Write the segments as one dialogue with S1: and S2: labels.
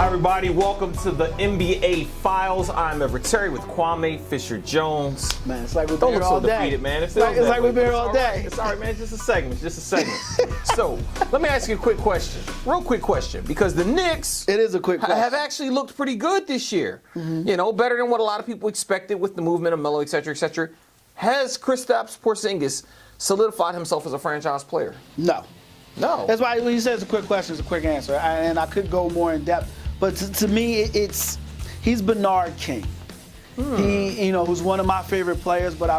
S1: everybody. Welcome to the NBA Files. I'm Everett Terry with Kwame Fisher-Jones.
S2: Man, it's like we've been here all day.
S1: Defeated, man.
S2: It's like we've been here all day.
S1: It's all right, man. It's just a segment. So, let me ask you a quick question. Real quick question. Because the Knicks
S2: It is a quick question.
S1: have actually looked pretty good this year. You know, better than what a lot of people expected with the movement of Melo, et cetera, et cetera. Has Kristaps Porzingis solidified himself as a franchise player?
S2: No.
S1: No.
S2: That's why when you say it's a quick question, it's a quick answer. And I could go more in depth. But to me, he's Bernard King. He, who's one of my favorite players, but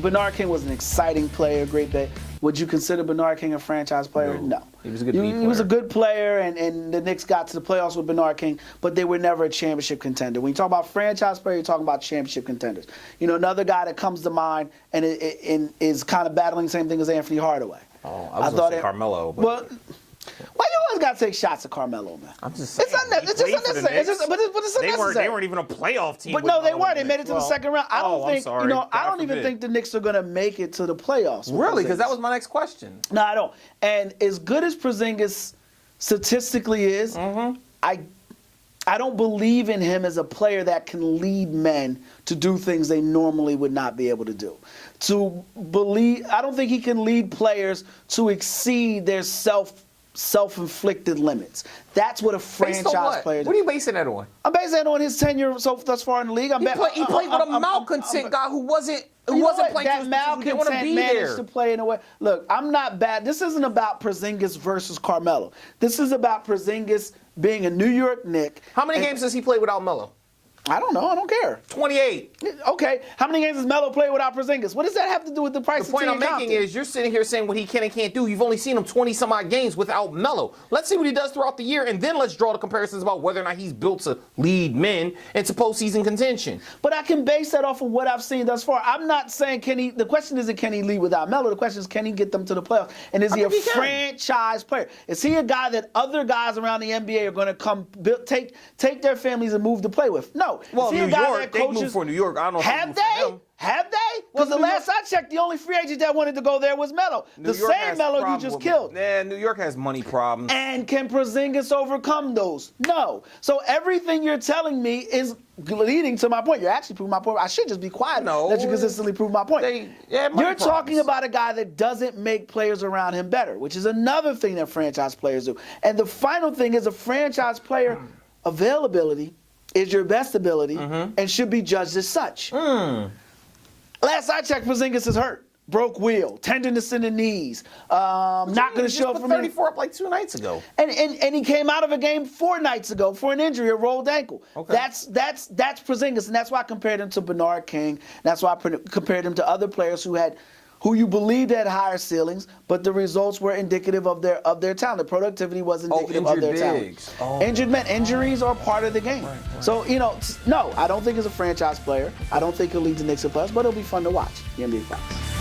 S2: Bernard King was an exciting player, great player. Would you consider Bernard King a franchise player? No.
S1: He was a good player.
S2: He was a good player, and the Knicks got to the playoffs with Bernard King, but they were never a championship contender. When you talk about franchise player, you're talking about championship contenders. Another guy that comes to mind and is kind of battling the same thing as Anthony Hardaway.
S1: Oh, I was going to say Carmelo. But...
S2: Well, why you always got to take shots at Carmelo, man?
S1: I'm just saying.
S2: It's just unnecessary. But it's unnecessary.
S1: They weren't even a playoff team.
S2: But no, they weren't. They made it to the second round. I don't even
S1: forbid.
S2: think the Knicks are going to make it to the playoffs.
S1: Really? Because that was my next question.
S2: No, I don't. And as good as Porzingis statistically is, I don't believe in him as a player that can lead men to do things they normally would not be able to do. I don't think he can lead players to exceed their self-inflicted limits. That's what a franchise player does.
S1: What are you basing that on?
S2: I'm basing that on his tenure thus far in the league.
S1: He played with a malcontent guy who wasn't playing
S2: that malcontent managed to play in a way. Look, I'm not bad. This isn't about Porzingis versus Carmelo. This is about Porzingis being a New York Knick.
S1: How many games does he play without Melo?
S2: I don't know. I don't care.
S1: 28.
S2: Okay. How many games does Melo play without Porzingis? What does that have to do with the price?
S1: The point I'm making is you're sitting here saying what he can and can't do. You've only seen him 20-some-odd games without Melo. Let's see what he does throughout the year, and then let's draw the comparisons about whether or not he's built to lead men into postseason contention.
S2: But I can base that off of what I've seen thus far. I'm not saying the question isn't can he lead without Melo. The question is can he get them to the playoffs? And is he a franchise player? Is he a guy that other guys around the NBA are going to come take their families and move to play with? No.
S1: Well, New York, they moved for New York. I don't know if
S2: have they? Have they? Because the last I checked, the only free agent that wanted to go there was Melo. The same Melo you just killed.
S1: Yeah, New York has money problems.
S2: And can Porzingis overcome those? No. So everything you're telling me is leading to my point. You're actually proving my point. I should just be quiet.
S1: No.
S2: Let you consistently prove my point. You're talking about a guy that doesn't make players around him better, which is another thing that franchise players do. And the final thing is a franchise player availability is your best ability and should be judged as such. Last I checked, Porzingis is hurt. Broke wheel, tenderness in the knees, not going to show up for
S1: 34 up like 2 nights ago.
S2: And he came out of a game 4 nights ago for an injury, a rolled ankle. Okay. That's Porzingis, and that's why I compared him to Bernard King. That's why I compared him to other players who you believed had higher ceilings, but the results were indicative of their talent. The productivity was indicative of their talent. Injured men, injuries are part of the game. Right. So, no, I don't think he's a franchise player. I don't think he'll lead the Knicks to plus, but it'll be fun to watch. The NBA Files.